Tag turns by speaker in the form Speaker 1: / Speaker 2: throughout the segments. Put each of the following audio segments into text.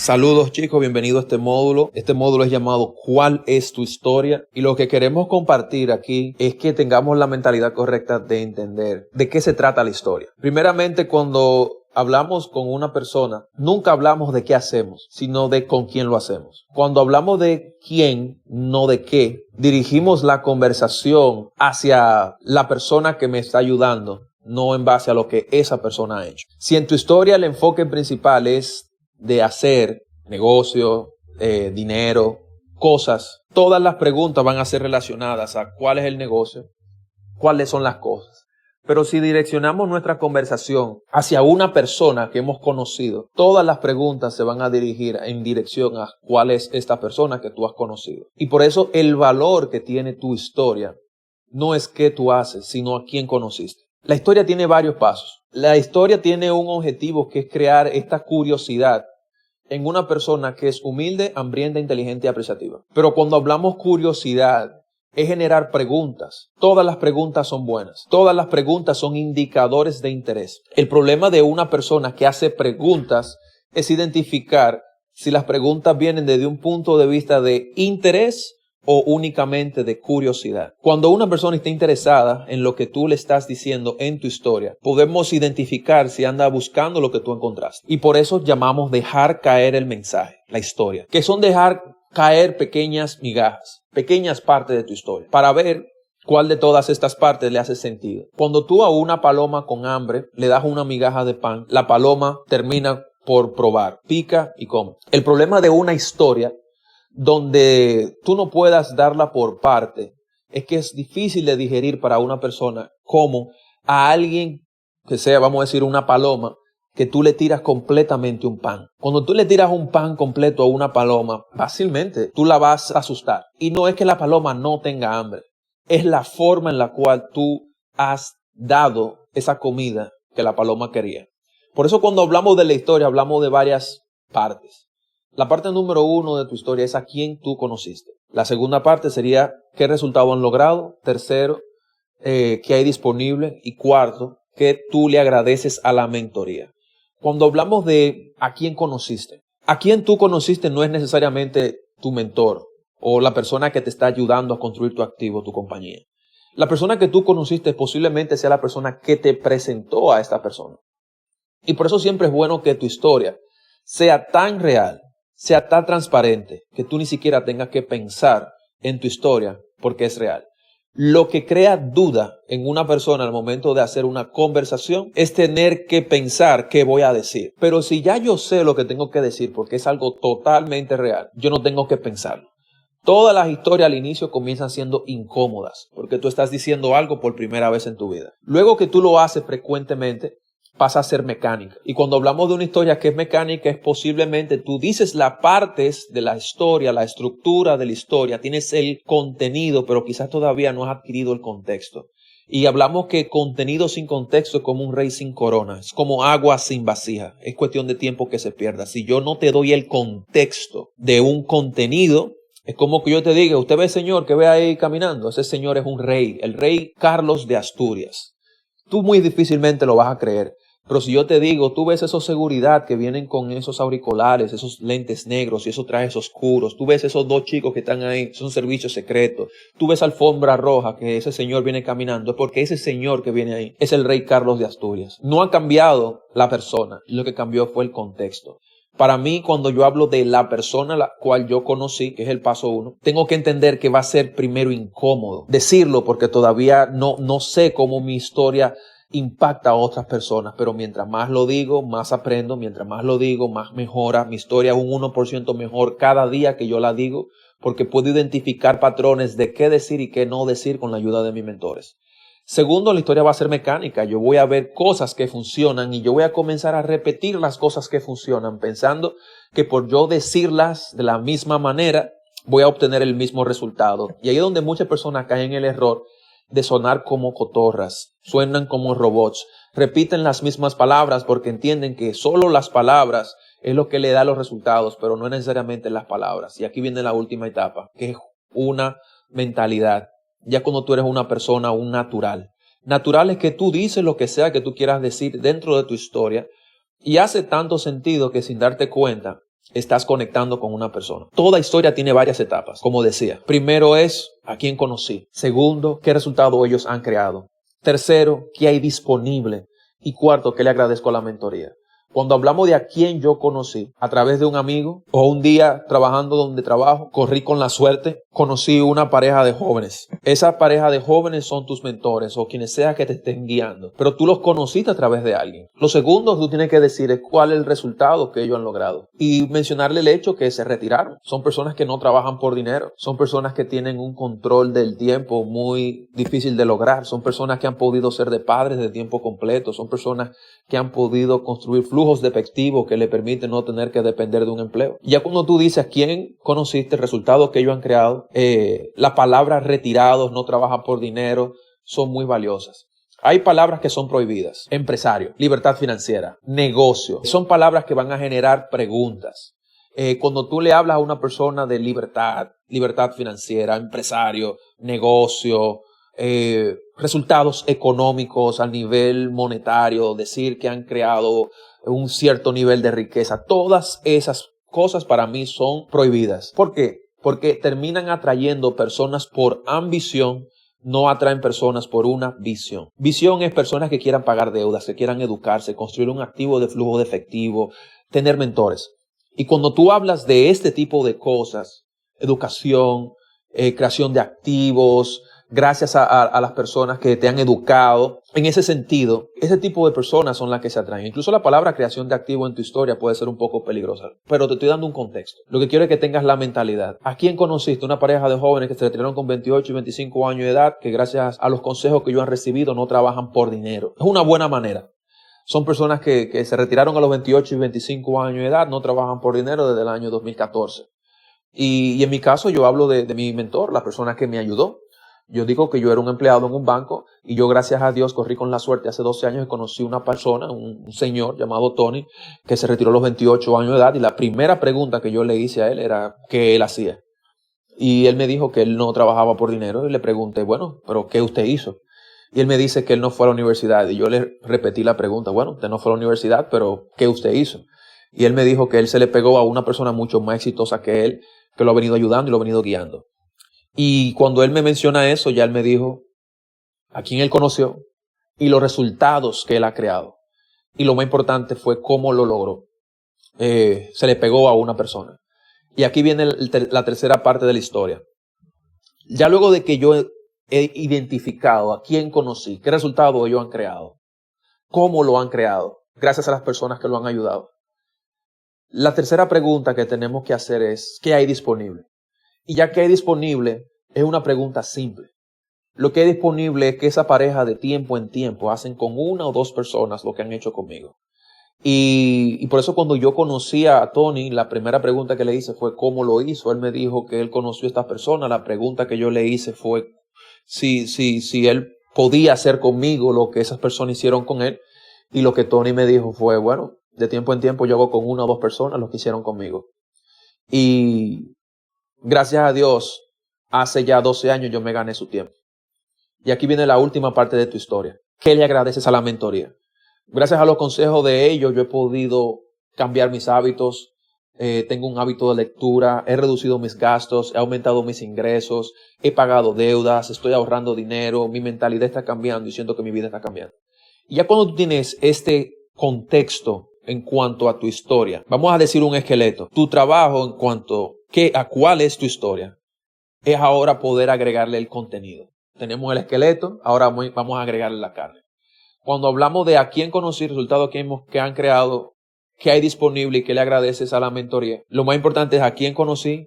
Speaker 1: Saludos chicos, bienvenidos a este módulo. Este módulo es llamado ¿Cuál es tu historia? Y lo que queremos compartir aquí es que tengamos la mentalidad correcta de entender de qué se trata la historia. Primeramente, cuando hablamos con una persona, nunca hablamos de qué hacemos, sino de con quién lo hacemos. Cuando hablamos de quién, no de qué, dirigimos la conversación hacia la persona que me está ayudando, no en base a lo que esa persona ha hecho. Si en tu historia el enfoque principal es de hacer negocio, dinero, cosas, todas las preguntas van a ser relacionadas a cuál es el negocio, cuáles son las cosas. Pero si direccionamos nuestra conversación hacia una persona que hemos conocido, todas las preguntas se van a dirigir en dirección a cuál es esta persona que tú has conocido. Y por eso el valor que tiene tu historia no es qué tú haces, sino a quién conociste. La historia tiene varios pasos. La historia tiene un objetivo que es crear esta curiosidad en una persona que es humilde, hambrienta, inteligente y apreciativa. Pero cuando hablamos curiosidad, es generar preguntas. Todas las preguntas son buenas. Todas las preguntas son indicadores de interés. El problema de una persona que hace preguntas es identificar si las preguntas vienen desde un punto de vista de interés o únicamente de curiosidad. Cuando una persona está interesada en lo que tú le estás diciendo en tu historia, podemos identificar si anda buscando lo que tú encontraste. Y por eso llamamos dejar caer el mensaje, la historia, que son dejar caer pequeñas migajas, pequeñas partes de tu historia, para ver cuál de todas estas partes le hace sentido. Cuando tú a una paloma con hambre le das una migaja de pan, la paloma termina por probar, pica y come. El problema de una historia donde tú no puedas darla por parte, es que es difícil de digerir para una persona como a alguien que sea, vamos a decir, una paloma, que tú le tiras completamente un pan. Cuando tú le tiras un pan completo a una paloma, fácilmente tú la vas a asustar. Y no es que la paloma no tenga hambre, es la forma en la cual tú has dado esa comida que la paloma quería. Por eso cuando hablamos de la historia, hablamos de varias partes. La parte número 1 de tu historia es a quién tú conociste. La segunda parte sería qué resultado han logrado. Tercero, qué hay disponible. Y cuarto, qué tú le agradeces a la mentoría. Cuando hablamos de a quién conociste, a quién tú conociste no es necesariamente tu mentor o la persona que te está ayudando a construir tu activo, tu compañía. La persona que tú conociste posiblemente sea la persona que te presentó a esta persona. Y por eso siempre es bueno que tu historia sea tan real, sea tan transparente, que tú ni siquiera tengas que pensar en tu historia porque es real. Lo que crea duda en una persona al momento de hacer una conversación es tener que pensar qué voy a decir. Pero si ya yo sé lo que tengo que decir porque es algo totalmente real, yo no tengo que pensarlo. Todas las historias al inicio comienzan siendo incómodas porque tú estás diciendo algo por primera vez en tu vida. Luego que tú lo haces frecuentemente, pasa a ser mecánica. Y cuando hablamos de una historia que es mecánica, es posiblemente tú dices las partes de la historia, la estructura de la historia, tienes el contenido, pero quizás todavía no has adquirido el contexto. Y hablamos que contenido sin contexto es como un rey sin corona, es como agua sin vasija, es cuestión de tiempo que se pierda. Si yo no te doy el contexto de un contenido, es como que yo te diga, usted ve señor que ve ahí caminando, ese señor es un rey, el rey Carlos de Asturias. Tú muy difícilmente lo vas a creer. Pero si yo te digo, tú ves esos seguridad que vienen con esos auriculares, esos lentes negros y esos trajes oscuros, tú ves esos dos chicos que están ahí, son servicios secretos, tú ves alfombra roja que ese señor viene caminando, es porque ese señor que viene ahí es el rey Carlos de Asturias. No ha cambiado la persona, lo que cambió fue el contexto. Para mí, cuando yo hablo de la persona la cual yo conocí, que es el paso 1, tengo que entender que va a ser primero incómodo decirlo porque todavía no sé cómo mi historia impacta a otras personas, pero mientras más lo digo, más aprendo, mientras más lo digo, más mejora. Mi historia es un 1% mejor cada día que yo la digo, porque puedo identificar patrones de qué decir y qué no decir con la ayuda de mis mentores. Segundo, la historia va a ser mecánica. Yo voy a ver cosas que funcionan y yo voy a comenzar a repetir las cosas que funcionan, pensando que por yo decirlas de la misma manera, voy a obtener el mismo resultado. Y ahí es donde muchas personas caen en el error de sonar como cotorras, suenan como robots, repiten las mismas palabras porque entienden que solo las palabras es lo que le da los resultados, pero no necesariamente las palabras. Y aquí viene la última etapa, que es una mentalidad. Ya cuando tú eres una persona, un natural. Natural es que tú dices lo que sea que tú quieras decir dentro de tu historia y hace tanto sentido que sin darte cuenta, estás conectando con una persona. Toda historia tiene varias etapas, como decía. Primero es a quién conocí. Segundo, qué resultado ellos han creado. Tercero, qué hay disponible. Y cuarto, qué le agradezco a la mentoría. Cuando hablamos de a quién yo conocí, a través de un amigo o un día trabajando donde trabajo, corrí con la suerte, conocí una pareja de jóvenes. Esa pareja de jóvenes son tus mentores o quienes sea que te estén guiando, pero tú los conociste a través de alguien. Lo segundo que tú tienes que decir es cuál es el resultado que ellos han logrado y mencionarle el hecho que se retiraron. Son personas que no trabajan por dinero, son personas que tienen un control del tiempo muy difícil de lograr, son personas que han podido ser de padres de tiempo completo, son personas que han podido construir flujos de efectivo que le permiten no tener que depender de un empleo. Ya cuando tú dices a quién conociste, el resultado que ellos han creado, las palabras retirados, no trabajan por dinero, son muy valiosas. Hay palabras que son prohibidas. Empresario, libertad financiera, negocio. Son palabras que van a generar preguntas. Cuando tú le hablas a una persona de libertad financiera, empresario, negocio, resultados económicos a nivel monetario, decir que han creado un cierto nivel de riqueza, todas esas cosas para mí son prohibidas. ¿Por qué? Porque terminan atrayendo personas por ambición, no atraen personas por una visión. Visión es personas que quieran pagar deudas, que quieran educarse, construir un activo de flujo de efectivo, tener mentores. Y cuando tú hablas de este tipo de cosas, educación, creación de activos, gracias a las personas que te han educado, en ese sentido, ese tipo de personas son las que se atraen. Incluso la palabra creación de activos en tu historia puede ser un poco peligrosa, pero te estoy dando un contexto. Lo que quiero es que tengas la mentalidad. ¿A quién conociste? Una pareja de jóvenes que se retiraron con 28 y 25 años de edad, que gracias a los consejos que ellos han recibido no trabajan por dinero. Es una buena manera. Son personas que se retiraron a los 28 y 25 años de edad, no trabajan por dinero desde el año 2014. Y en mi caso yo hablo de mi mentor, la persona que me ayudó. Yo digo que yo era un empleado en un banco y yo, gracias a Dios, corrí con la suerte. Hace 12 años que conocí una persona, un señor llamado Tony, que se retiró a los 28 años de edad y la primera pregunta que yo le hice a él era qué él hacía. Y él me dijo que él no trabajaba por dinero y le pregunté, bueno, ¿pero qué usted hizo? Y él me dice que él no fue a la universidad y yo le repetí la pregunta, bueno, usted no fue a la universidad, pero ¿qué usted hizo? Y él me dijo que él se le pegó a una persona mucho más exitosa que él, que lo ha venido ayudando y lo ha venido guiando. Y cuando él me menciona eso, ya él me dijo a quién él conoció y los resultados que él ha creado. Y lo más importante fue cómo lo logró. Se le pegó a una persona. Y aquí viene la tercera parte de la historia. Ya luego de que yo he identificado a quién conocí, qué resultado ellos han creado, cómo lo han creado, gracias a las personas que lo han ayudado. La tercera pregunta que tenemos que hacer es, ¿qué hay disponible? Y ya que hay disponible, es una pregunta simple. Lo que hay disponible es que esa pareja de tiempo en tiempo hacen con una o dos personas lo que han hecho conmigo. Y por eso cuando yo conocí a Tony, la primera pregunta que le hice fue ¿cómo lo hizo? Él me dijo que él conoció a esta persona. La pregunta que yo le hice fue si él podía hacer conmigo lo que esas personas hicieron con él. Y lo que Tony me dijo fue, bueno, de tiempo en tiempo yo hago con una o dos personas lo que hicieron conmigo. Y gracias a Dios, hace ya 12 años yo me gané su tiempo. Y aquí viene la última parte de tu historia. ¿Qué le agradeces a la mentoría? Gracias a los consejos de ellos, yo he podido cambiar mis hábitos. Tengo un hábito de lectura, he reducido mis gastos, he aumentado mis ingresos, he pagado deudas, estoy ahorrando dinero, mi mentalidad está cambiando y siento que mi vida está cambiando. Y ya cuando tú tienes este contexto en cuanto a tu historia, vamos a decir un esqueleto, tu trabajo en cuanto a cuál es tu historia, es ahora poder agregarle el contenido. Tenemos el esqueleto, ahora vamos a agregarle la carne. Cuando hablamos de a quién conocí, resultados que han creado, qué hay disponible y qué le agradeces a la mentoría, lo más importante es a quién conocí.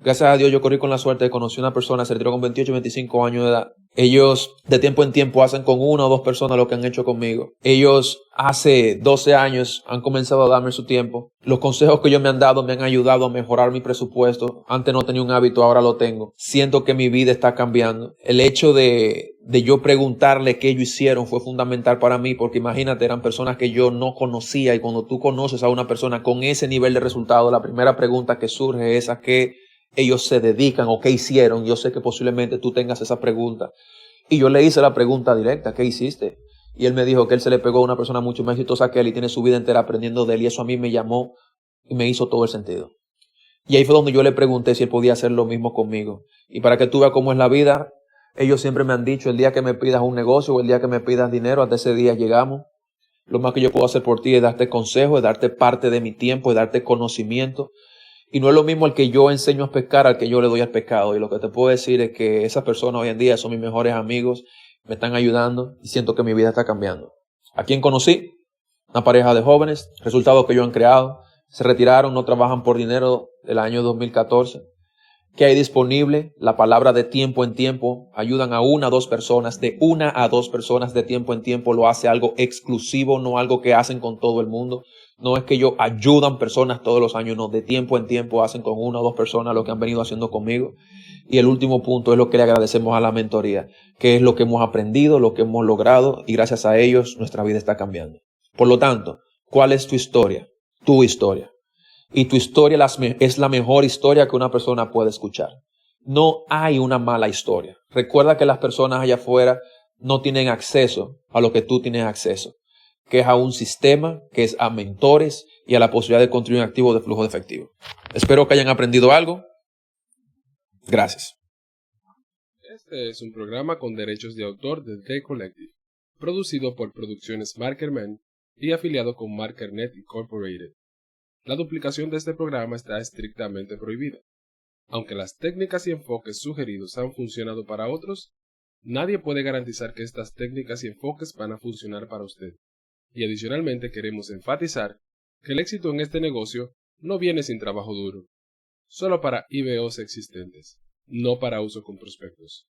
Speaker 1: Gracias a Dios yo corrí con la suerte de conocer a una persona, se retiró con 28, 25 años de edad. Ellos de tiempo en tiempo hacen con una o dos personas lo que han hecho conmigo. Ellos hace 12 años han comenzado a darme su tiempo. Los consejos que ellos me han dado me han ayudado a mejorar mi presupuesto. Antes no tenía un hábito, ahora lo tengo. Siento que mi vida está cambiando. El hecho de yo preguntarle qué ellos hicieron fue fundamental para mí, porque imagínate, eran personas que yo no conocía, y cuando tú conoces a una persona con ese nivel de resultado, la primera pregunta que surge es a qué ellos se dedican o qué hicieron. Yo sé que posiblemente tú tengas esa pregunta. Y yo le hice la pregunta directa, ¿qué hiciste? Y él me dijo que él se le pegó a una persona mucho más exitosa que él y tiene su vida entera aprendiendo de él, y eso a mí me llamó Y me hizo todo el sentido. Y ahí fue donde yo le pregunté si él podía hacer lo mismo conmigo. Y para que tú veas cómo es la vida, ellos siempre me han dicho, el día que me pidas un negocio o el día que me pidas dinero, hasta ese día llegamos. Lo más que yo puedo hacer por ti es darte consejo, es darte parte de mi tiempo, es darte conocimiento. Y no es lo mismo el que yo enseño a pescar al que yo le doy al pescado. Y lo que te puedo decir es que esas personas hoy en día son mis mejores amigos, me están ayudando y siento que mi vida está cambiando. ¿A quién conocí? Una pareja de jóvenes, resultados que ellos han creado. Se retiraron, no trabajan por dinero del año 2014. ¿Qué hay disponible? La palabra de tiempo en tiempo. Ayudan a una a dos personas, de una a dos personas de tiempo en tiempo. Lo hace algo exclusivo, no algo que hacen con todo el mundo. No es que ellos ayudan personas todos los años, no, de tiempo en tiempo hacen con una o dos personas lo que han venido haciendo conmigo. Y el último punto es lo que le agradecemos a la mentoría, que es lo que hemos aprendido, lo que hemos logrado y gracias a ellos nuestra vida está cambiando. Por lo tanto, ¿cuál es tu historia? Tu historia. Y tu historia es la mejor historia que una persona puede escuchar. No hay una mala historia. Recuerda que las personas allá afuera no tienen acceso a lo que tú tienes acceso, que es a un sistema, que es a mentores y a la posibilidad de construir un activo de flujo de efectivo. Espero que hayan aprendido algo. Gracias.
Speaker 2: Este es un programa con derechos de autor de The Collective, producido por Producciones Markerman y afiliado con MarkerNet Incorporated. La duplicación de este programa está estrictamente prohibida. Aunque las técnicas y enfoques sugeridos han funcionado para otros, nadie puede garantizar que estas técnicas y enfoques van a funcionar para usted. Y adicionalmente queremos enfatizar que el éxito en este negocio no viene sin trabajo duro, solo para IBOs existentes, no para uso con prospectos.